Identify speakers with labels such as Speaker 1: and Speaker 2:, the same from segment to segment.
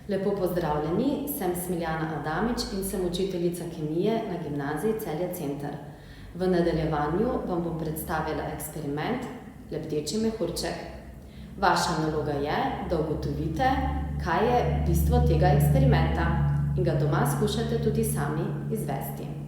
Speaker 1: Lepo pozdravljeni, sem Smiljana Adamič in sem učiteljica kemije na gimnaziji Celje Center. V nadaljevanju vam bom predstavila eksperiment Lebdeči mehurček. Vaša naloga je, da ugotovite, kaj je bistvo tega eksperimenta in ga doma skušate tudi sami izvesti.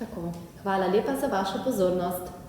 Speaker 1: Tako, hvala lepa za vašo pozornost.